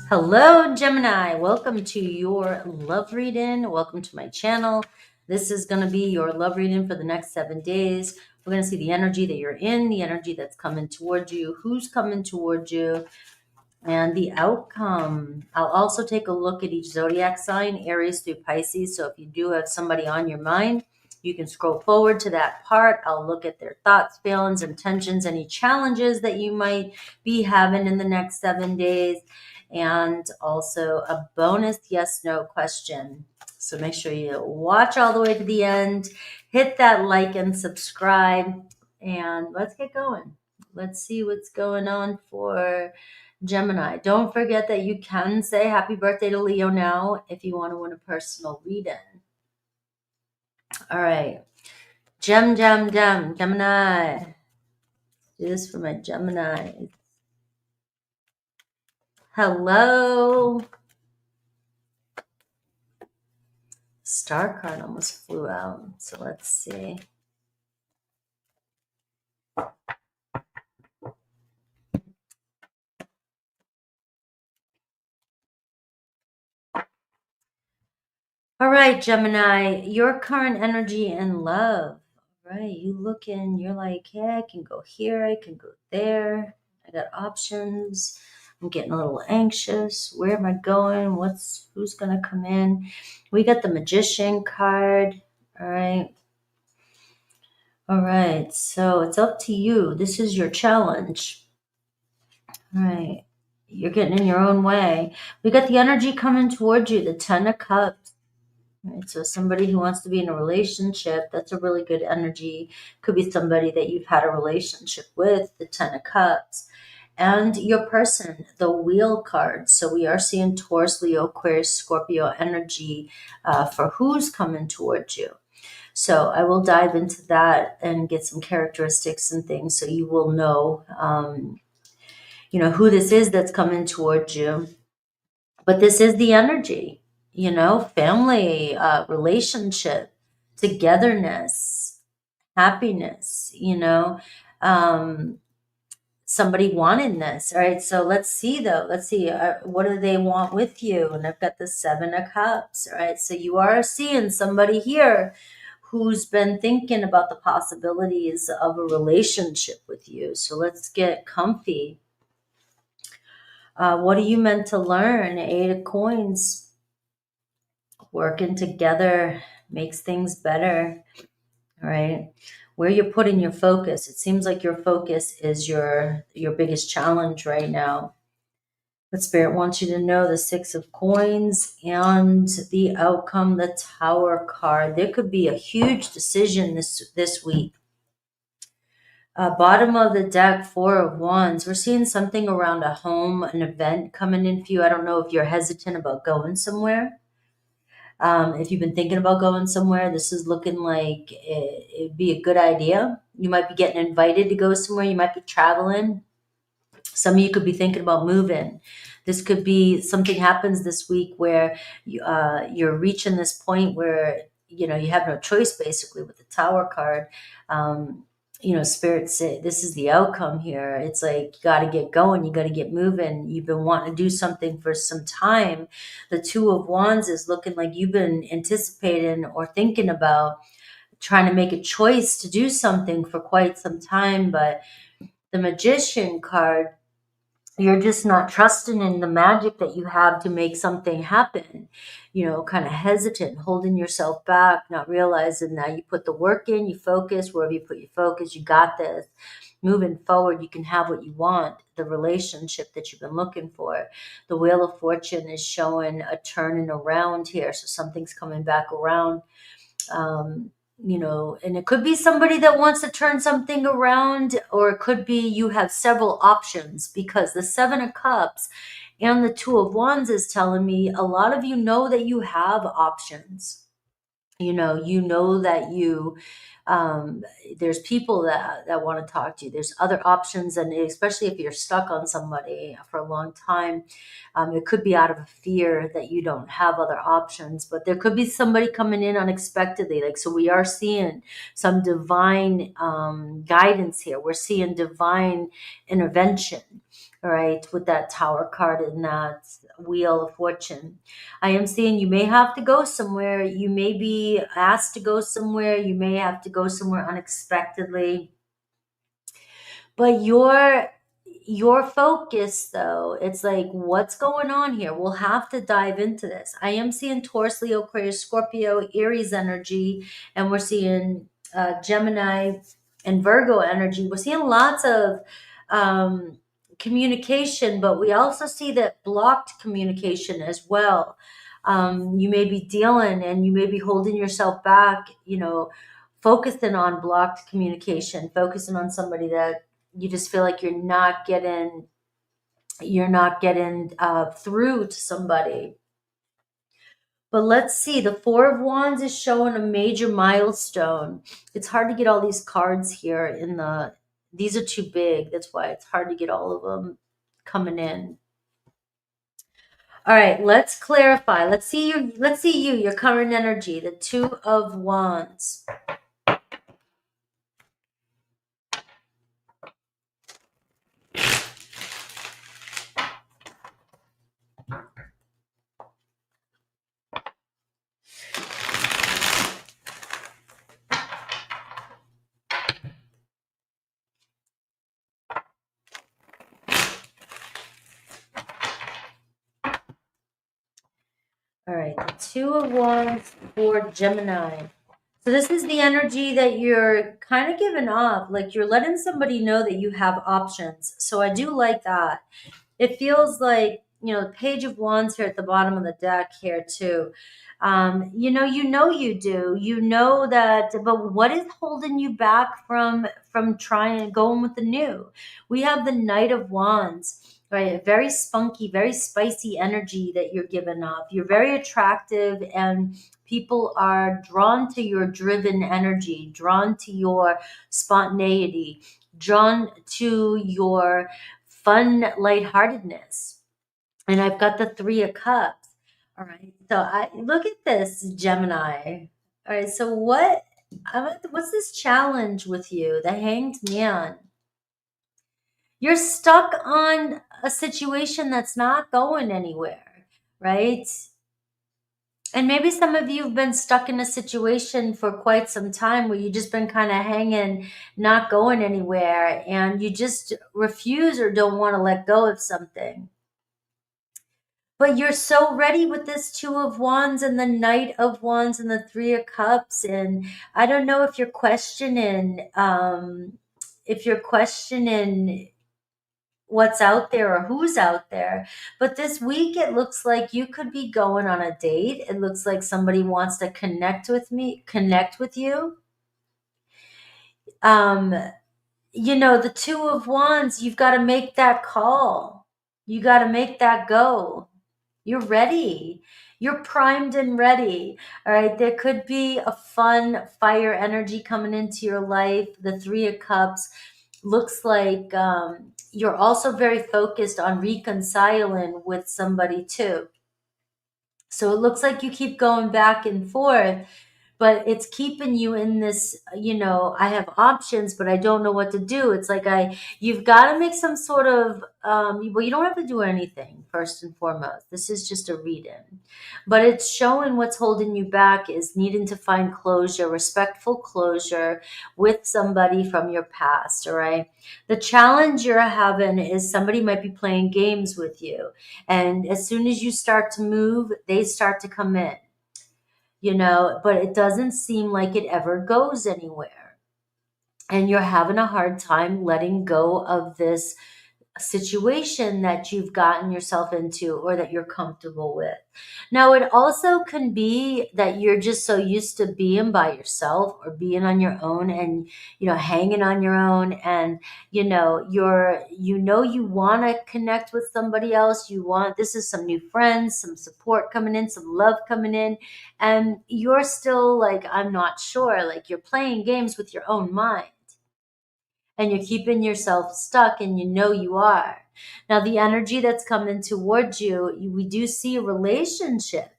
Hello, Gemini. Welcome to your love reading. Welcome to my channel. This is going to be your love reading for the next 7 days. We're going to see the energy that you're in, the energy that's coming towards you, who's coming towards you, and the outcome. I'll also take a look at each zodiac sign, Aries through Pisces. So if you do have somebody on your mind, you can scroll forward to that part. I'll look at their thoughts, feelings, intentions, any challenges that you might be having in the next 7 days, and also a bonus yes/no question. So make sure you watch all the way to the end, hit that like and subscribe, and let's get going. Let's see what's going on for Gemini. Don't forget that you can say happy birthday to Leo now if you want to win a personal reading. All right. Gemini. Do this for my Gemini. Hello. Star card almost flew out. So let's see. All right, Gemini, your current energy and love. All right, you looking, you're like, yeah, I can go here, I can go there. I got options. I'm getting a little anxious. Where am I going? Who's gonna come in? We got the Magician card. All right. All right, so it's up to you. This is your challenge. All right. You're getting in your own way. We got the energy coming towards you, the 10 of Cups. Right, so somebody who wants to be in a relationship, that's a really good energy. Could be somebody that you've had a relationship with, the 10 of Cups. And your person, the Wheel card. So we are seeing Taurus, Leo, Aquarius, Scorpio energy for who's coming towards you. So I will dive into that and get some characteristics and things so you will know, who this is that's coming towards you. But this is the energy. Family, relationship, togetherness, happiness, somebody wanting this. All right. So let's see though. Let's see. What do they want with you? And I've got the 7 of Cups. All right. So you are seeing somebody here who's been thinking about the possibilities of a relationship with you. So let's get comfy. What are you meant to learn? 8 of Coins. Working together makes things better. All right. Where you're putting your focus. It seems like your focus is your biggest challenge right now. But Spirit wants you to know the 6 of Coins and the outcome, the Tower card. There could be a huge decision this week. Bottom of the deck, 4 of Wands. We're seeing something around a home, an event coming in for you. I don't know if you're hesitant about going somewhere. If you've been thinking about going somewhere, this is looking like it'd be a good idea. You might be getting invited to go somewhere. You might be traveling. Some of you could be thinking about moving. This could be something happens this week where you're reaching this point where, you have no choice basically with the Tower card. Spirit say this is the outcome here. It's like you got to get going, you got to get moving. You've been wanting to do something for some time. The 2 of Wands is looking like you've been anticipating or thinking about trying to make a choice to do something for quite some time. But the Magician card, you're just not trusting in the magic that you have to make something happen, kind of hesitant, holding yourself back, not realizing that you put the work in, you focus, wherever you put your focus, you got this. Moving forward, you can have what you want, the relationship that you've been looking for. The Wheel of Fortune is showing a turning around here. So something's coming back around. And it could be somebody that wants to turn something around, or it could be you have several options, because the 7 of Cups and the 2 of Wands is telling me a lot of you know that you have options. That you, there's people that want to talk to you. There's other options. And especially if you're stuck on somebody for a long time, it could be out of a fear that you don't have other options, but there could be somebody coming in unexpectedly. So we are seeing some divine guidance here. We're seeing divine intervention. All right, with that Tower card and that Wheel of Fortune. I am seeing you may have to go somewhere. You may be asked to go somewhere. You may have to go somewhere unexpectedly. But your focus, though, it's like, what's going on here? We'll have to dive into this. I am seeing Taurus, Leo, Aquarius, Scorpio, Aries energy, and we're seeing Gemini and Virgo energy. We're seeing lots of communication, but we also see that blocked communication as well. You may be dealing and you may be holding yourself back, focusing on blocked communication, focusing on somebody that you just feel like you're not getting through to somebody. But let's see, the Four of Wands is showing a major milestone. It's hard to get all these cards here these are too big. That's why it's hard to get all of them coming in. All right, let's clarify. Let's see your current energy, the Two of Wands. All right, the Two of Wands for Gemini. So this is the energy that you're kind of giving off, like you're letting somebody know that you have options. So I do like that. It feels like, the Page of Wands here at the bottom of the deck here too. You do. You know that, but what is holding you back from trying and going with the new? We have the Knight of Wands, right? A very spunky, very spicy energy that you're giving off. You're very attractive and people are drawn to your driven energy, drawn to your spontaneity, drawn to your fun lightheartedness. And I've got the Three of Cups. All right. So I look at this, Gemini. All right. So what's this challenge with you? The Hanged Man. You're stuck on a situation that's not going anywhere, right? And maybe some of you have been stuck in a situation for quite some time where you've just been kind of hanging, not going anywhere, and you just refuse or don't want to let go of something. But you're so ready with this Two of Wands and the Knight of Wands and the Three of Cups. And I don't know if you're questioning, what's out there or who's out there. But this week, it looks like you could be going on a date. It looks like somebody wants to connect with you. The Two of Wands, you've got to make that call. You got to make that go. You're ready. You're primed and ready. All right. There could be a fun fire energy coming into your life. The Three of Cups looks like you're also very focused on reconciling with somebody too. So it looks like you keep going back and forth, but it's keeping you in this, I have options, but I don't know what to do. It's like you've got to make some sort of, well, you don't have to do anything first and foremost. This is just a read-in, but it's showing what's holding you back is needing to find closure, respectful closure with somebody from your past. All right. The challenge you're having is somebody might be playing games with you. And as soon as you start to move, they start to come in. But it doesn't seem like it ever goes anywhere. And you're having a hard time letting go of this situation that you've gotten yourself into or that you're comfortable with. Now, it also can be that you're just so used to being by yourself or being on your own and, hanging on your own. And, you want to connect with somebody else. This is some new friends, some support coming in, some love coming in. And you're still like, I'm not sure, like you're playing games with your own mind. And you're keeping yourself stuck, and you are. Now, the energy that's coming towards you, we do see a relationship.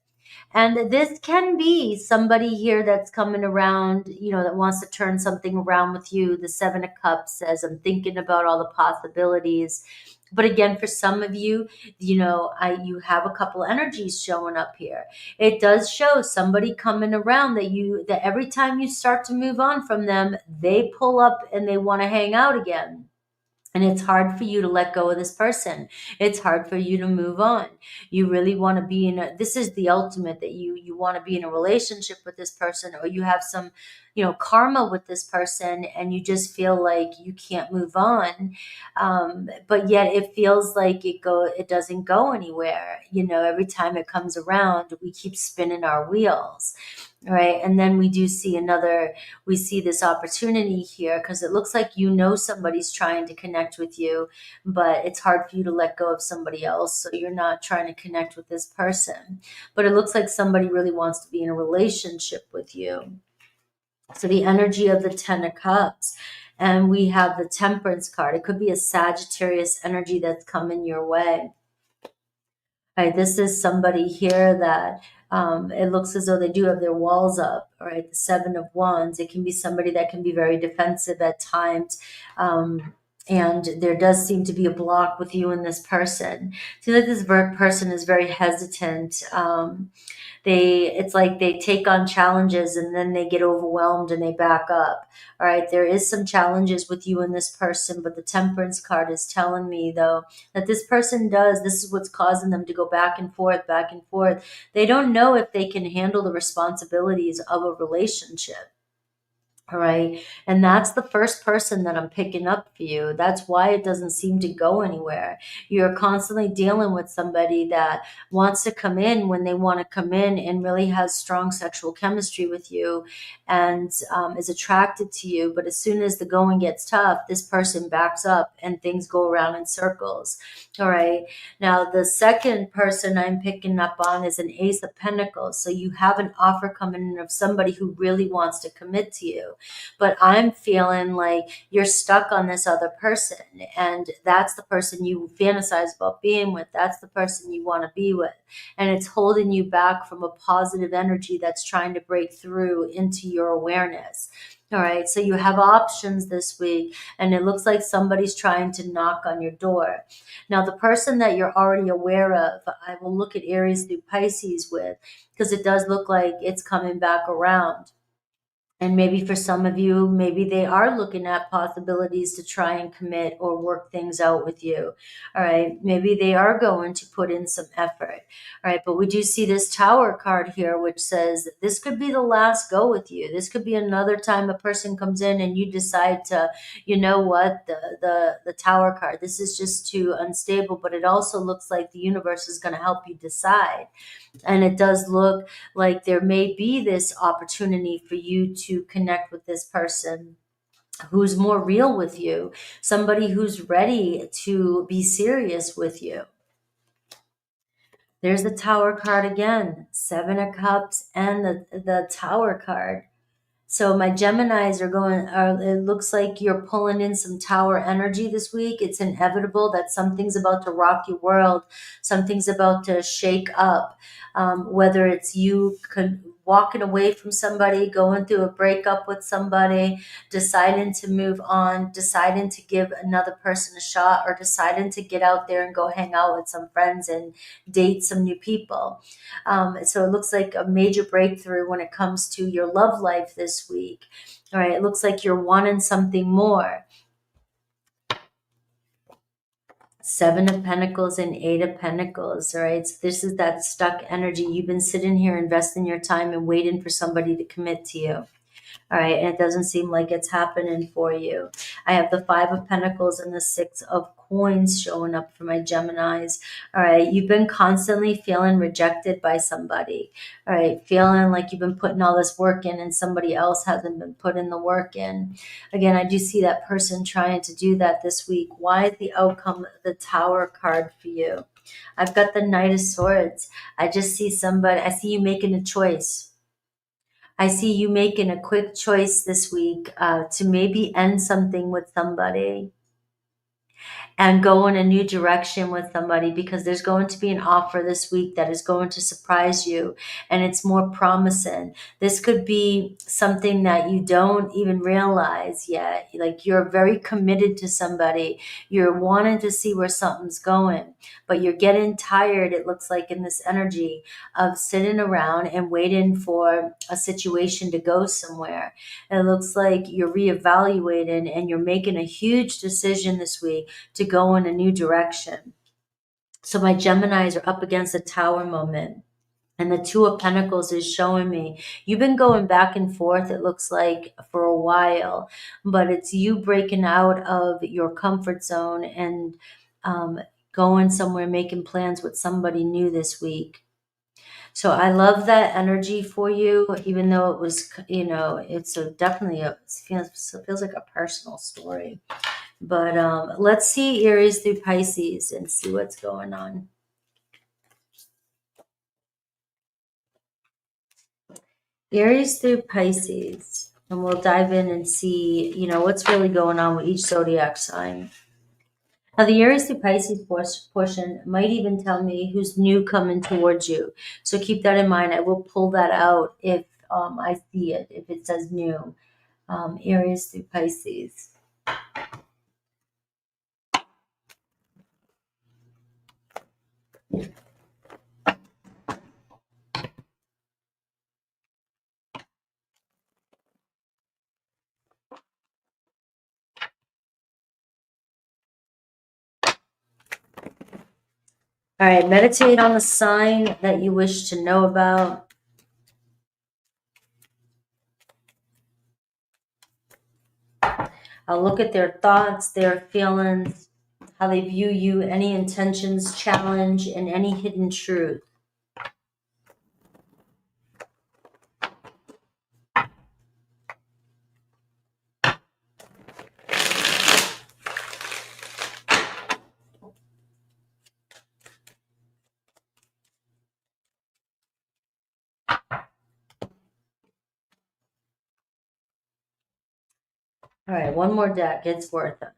And this can be somebody here that's coming around, that wants to turn something around with you. The Seven of Cups says, I'm thinking about all the possibilities. But again, for some of you, you have a couple energies showing up here. It does show somebody coming around that every time you start to move on from them, they pull up and they want to hang out again. And it's hard for you to let go of this person. It's hard for you to move on. You really want to be this is the ultimate, that you want to be in a relationship with this person, or you have some, karma with this person, and you just feel like you can't move on. But yet it feels like it doesn't go anywhere. Every time it comes around, we keep spinning our wheels. Right. And then we see this opportunity here, because it looks like somebody's trying to connect with you, but it's hard for you to let go of somebody else. So you're not trying to connect with this person, but it looks like somebody really wants to be in a relationship with you. So the energy of the 10 of Cups, and we have the Temperance card. It could be a Sagittarius energy that's coming your way. Right, this is somebody here that it looks as though they do have their walls up. All right, the 7 of Wands. It can be somebody that can be very defensive at times. And there does seem to be a block with you and this person. I feel like this person is very hesitant. It's like they take on challenges and then they get overwhelmed and they back up. All right, there is some challenges with you and this person, but the Temperance card is telling me, though, that this is what's causing them to go back and forth, back and forth. They don't know if they can handle the responsibilities of a relationship. All right. And that's the first person that I'm picking up for you. That's why it doesn't seem to go anywhere. You're constantly dealing with somebody that wants to come in when they want to come in, and really has strong sexual chemistry with you, and is attracted to you. But as soon as the going gets tough, this person backs up and things go around in circles. All right. Now, the second person I'm picking up on is an Ace of Pentacles. So you have an offer coming in of somebody who really wants to commit to you. But I'm feeling like you're stuck on this other person, and that's the person you fantasize about being with. That's the person you want to be with. And it's holding you back from a positive energy that's trying to break through into your awareness. All right, so you have options this week, and it looks like somebody's trying to knock on your door. Now, the person that you're already aware of, I will look at Aries through Pisces with, because it does look like it's coming back around. And maybe for some of you, maybe they are looking at possibilities to try and commit or work things out with you. All right. Maybe they are going to put in some effort. All right. But we do see this Tower card here, which says this could be the last go with you. This could be another time a person comes in and you decide to, the Tower card, this is just too unstable. But it also looks like the universe is going to help you decide. And it does look like there may be this opportunity for you to connect with this person who's more real with you, somebody who's ready to be serious with you. There's the Tower card again, 7 of Cups and the Tower card. So my Geminis it looks like you're pulling in some Tower energy this week. It's inevitable that something's about to rock your world. Something's about to shake up. Whether it's you walking away from somebody, going through a breakup with somebody, deciding to move on, deciding to give another person a shot, or deciding to get out there and go hang out with some friends and date some new people. So it looks like a major breakthrough when it comes to your love life this week. All right, it looks like you're wanting something more. 7 of Pentacles and 8 of Pentacles. All right, so this is that stuck energy. You've been sitting here investing your time and waiting for somebody to commit to you. All right, and it doesn't seem like it's happening for you. I have the 5 of Pentacles and the 6 of Coins showing up for my Geminis. All right, you've been constantly feeling rejected by somebody. All right, feeling like you've been putting all this work in and somebody else hasn't been putting the work in. Again, I do see that person trying to do that this week. Why is the outcome the Tower card for you? I've got the Knight of Swords. I just see I see you making a choice. I see you making a quick choice this week to maybe end something with somebody. and go in a new direction with somebody, because there's going to be an offer this week that is going to surprise you, and it's more promising. This could be something that you don't even realize yet. Like, you're very committed to somebody. You're wanting to see where something's going, but you're getting tired, it looks like, in this energy of sitting around and waiting for a situation to go somewhere. And it looks like you're reevaluating and you're making a huge decision this week to go in a new direction. So my Geminis are up against a tower moment. And the Two of Pentacles is showing me you've been going back and forth, it looks like, for a while, but it's you breaking out of your comfort zone and going somewhere, making plans with somebody new this week. So I love that energy for you, even though it was, it's definitely it feels like a personal story. But let's see Aries through Pisces and see what's going on. Aries through Pisces, and we'll dive in and see, what's really going on with each zodiac sign. Now, the Aries through Pisces portion might even tell me who's new coming towards you. So keep that in mind. I will pull that out if I see it, if it says new. Aries through Pisces. All right, meditate on the sign that you wish to know about. I'll look at their thoughts, their feelings, how they view you, any intentions, challenge, and any hidden truth. All right, one more deck. It's worth it.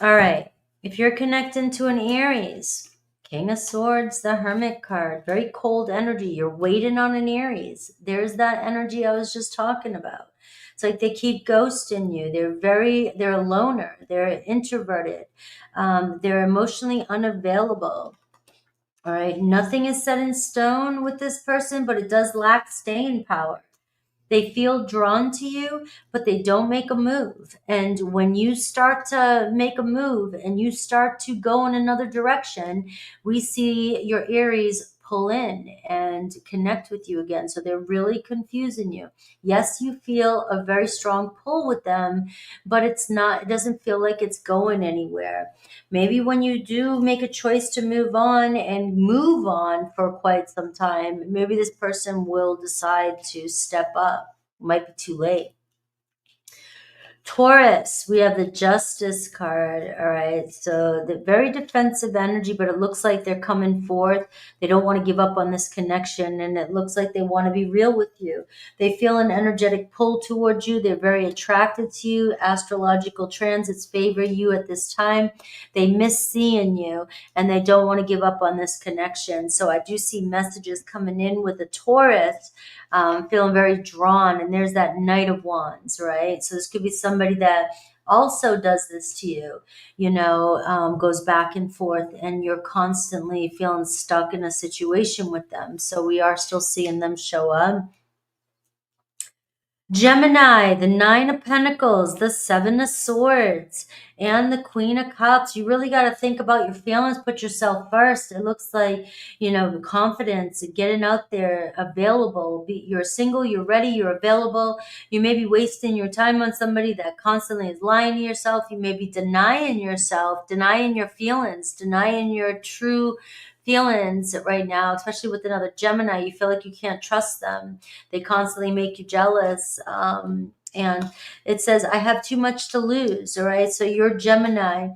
All right, if you're connecting to an Aries, King of Swords, the Hermit card, very cold energy. You're waiting on an Aries. There's that energy I was just talking about. It's like they keep ghosting you. They're a loner. They're introverted. They're emotionally unavailable. All right, nothing is set in stone with this person, but it does lack staying power. They feel drawn to you, but they don't make a move. And when you start to make a move and you start to go in another direction, we see your Aries pull in and connect with you again. So they're really confusing you. Yes, you feel a very strong pull with them, but it doesn't feel like it's going anywhere. Maybe when you do make a choice to move on and move on for quite some time, maybe this person will decide to step up. Might be too late. Taurus, we have the Justice card. All right, so the very defensive energy, but it looks like they're coming forth. They don't want to give up on this connection, and it looks like they want to be real with you. They feel an energetic pull towards you. They're very attracted to you. Astrological transits favor you at this time. They miss seeing you, and they don't want to give up on this connection. So I do see messages coming in with the Taurus. Feeling very drawn, and there's that Knight of Wands, right? So this could be somebody that also does this to you, goes back and forth, and you're constantly feeling stuck in a situation with them. So we are still seeing them show up. Gemini, the Nine of Pentacles, the Seven of Swords, and the Queen of Cups. You really got to think about your feelings, put yourself first. It looks like, confidence, getting out there, available. You're single, you're ready, you're available. You may be wasting your time on somebody that constantly is lying to yourself. You may be denying yourself, denying your feelings, denying your true feelings right now, especially with another Gemini. You feel like you can't trust them. They constantly make you jealous. And it says, I have too much to lose. All right. So you're Gemini.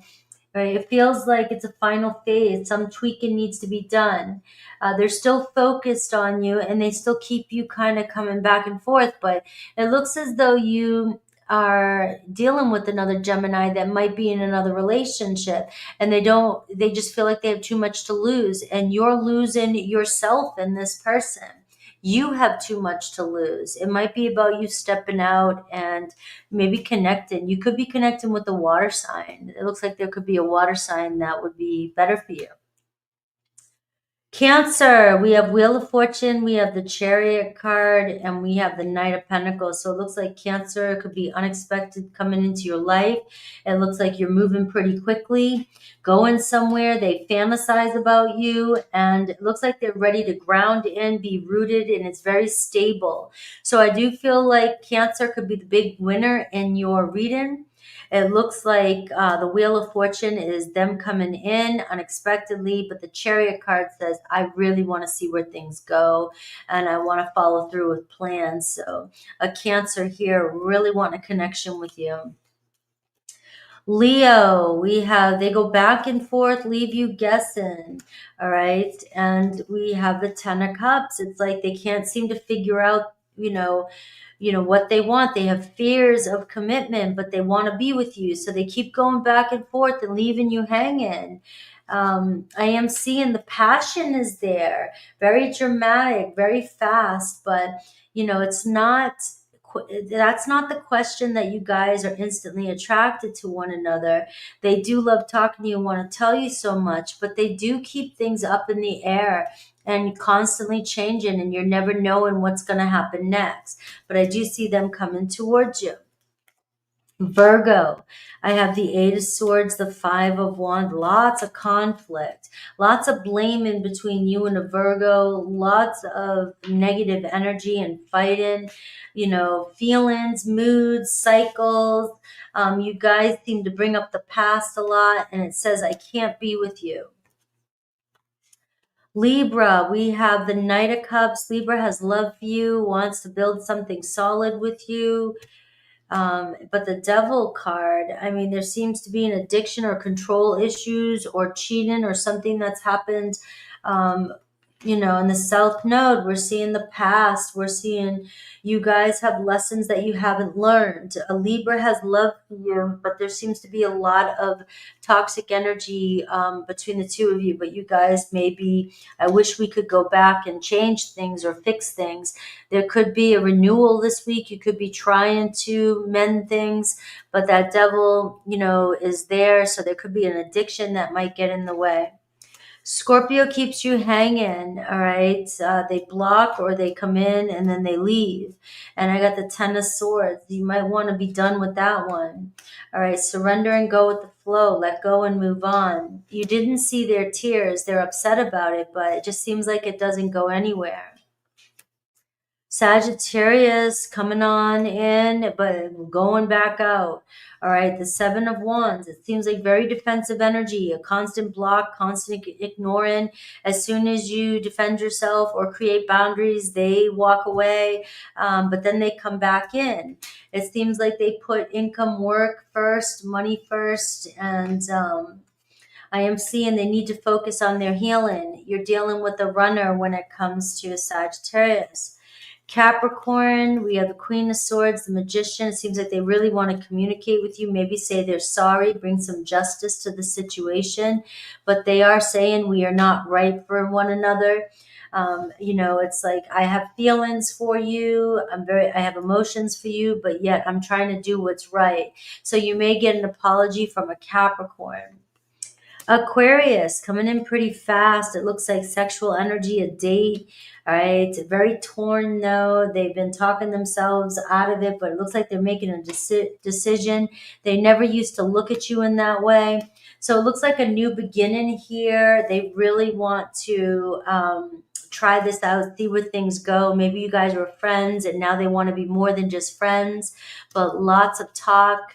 right? It feels like it's a final phase. Some tweaking needs to be done. They're still focused on you, and they still keep you kind of coming back and forth, but it looks as though you are dealing with another Gemini that might be in another relationship, and they just feel like they have too much to lose, and you're losing yourself in this person. You have too much to lose. It might be about you stepping out and maybe connecting. You could be connecting with a water sign. It looks like there could be a water sign that would be better for you. Cancer, we have Wheel of Fortune, we have the Chariot card, and we have the Knight of Pentacles. So it looks like Cancer could be unexpected coming into your life. It looks like you're moving pretty quickly, going somewhere. They fantasize about you, and it looks like they're ready to ground in, be rooted, and it's very stable. So I do feel like Cancer could be the big winner in your reading. It looks like the Wheel of Fortune is them coming in unexpectedly, but the Chariot card says, I really want to see where things go, and I want to follow through with plans. So a Cancer here really want a connection with you. Leo, we have, they go back and forth, leave you guessing. All right. And we have the Ten of Cups. It's like they can't seem to figure out, what they want. They have fears of commitment, but they want to be with you. So they keep going back and forth and leaving you hanging. I am seeing the passion is there, very dramatic, very fast, but it's not, that's not the question that you guys are instantly attracted to one another. They do love talking to you and want to tell you so much, but they do keep things up in the air and constantly changing, and you're never knowing what's going to happen next. But I do see them coming towards you. Virgo, I have the Eight of Swords, the Five of Wands, lots of conflict, lots of blaming between you and a Virgo, lots of negative energy and fighting, feelings, moods, cycles. You guys seem to bring up the past a lot, and it says, I can't be with you. Libra, we have the Knight of Cups. Libra has love for you, wants to build something solid with you. But the Devil card, I mean, there seems to be an addiction or control issues or cheating or something that's happened. In the South Node, we're seeing the past. We're seeing you guys have lessons that you haven't learned. A Libra has love for you, but there seems to be a lot of toxic energy between the two of you. But you guys maybe, I wish we could go back and change things or fix things. There could be a renewal this week. You could be trying to mend things, but that Devil, is there. So there could be an addiction that might get in the way. Scorpio keeps you hanging, all right? They block or they come in and then they leave. And I got the Ten of Swords. You might want to be done with that one. All right, surrender and go with the flow. Let go and move on. You didn't see their tears. They're upset about it, but it just seems like it doesn't go anywhere. Sagittarius coming on in, but going back out. All right, the Seven of Wands. It seems like very defensive energy, a constant block, constant ignoring. As soon as you defend yourself or create boundaries, they walk away, but then they come back in. It seems like they put income, work first, money first, and I am seeing they need to focus on their healing. You're dealing with a runner when it comes to Sagittarius. Capricorn, we have the Queen of Swords, the Magician. It seems like they really want to communicate with you, maybe say they're sorry, bring some justice to the situation, but they are saying we are not right for one another. It's like, I have feelings for you. I have emotions for you, but yet I'm trying to do what's right. So you may get an apology from a Capricorn. Aquarius coming in pretty fast. It looks like sexual energy, a date. All right. Very torn though. They've been talking themselves out of it, but it looks like they're making a decision. They never used to look at you in that way. So it looks like a new beginning here. They really want to try this out, see where things go. Maybe you guys were friends and now they want to be more than just friends, but lots of talk.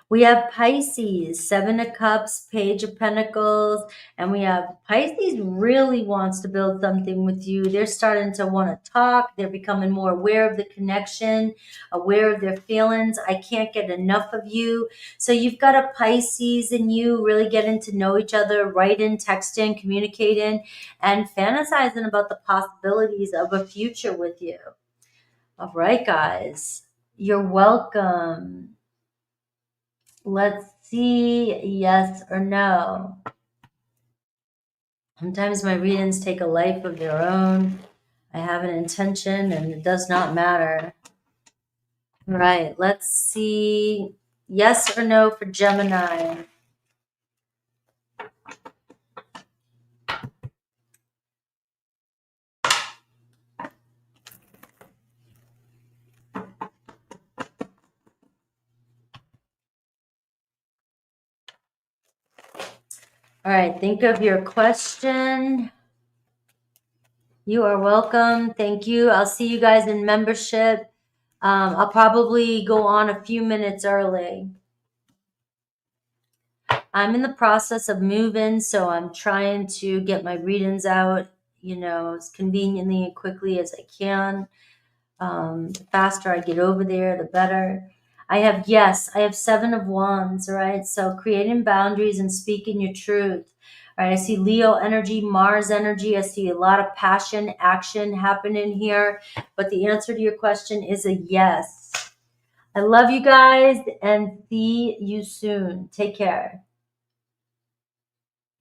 We have Pisces, Seven of Cups, Page of Pentacles, and we have Pisces really wants to build something with you. They're starting to want to talk. They're becoming more aware of the connection, aware of their feelings. I can't get enough of you. So you've got a Pisces in you really getting to know each other, writing, texting, communicating, and fantasizing about the possibilities of a future with you. All right, guys. You're welcome. Let's see, yes or no. Sometimes my readings take a life of their own. I have an intention and it does not matter. All right, let's see, yes or no for Gemini. All right, think of your question. You are welcome. Thank you. I'll see you guys in membership. I'll probably go on a few minutes early. I'm in the process of moving, so I'm trying to get my readings out, you know, as conveniently and quickly as I can. The faster I get over there, the better. I have Seven of Wands, all right? So creating boundaries and speaking your truth. All right, I see Leo energy, Mars energy. I see a lot of passion, action happening here. But the answer to your question is a yes. I love you guys and see you soon. Take care.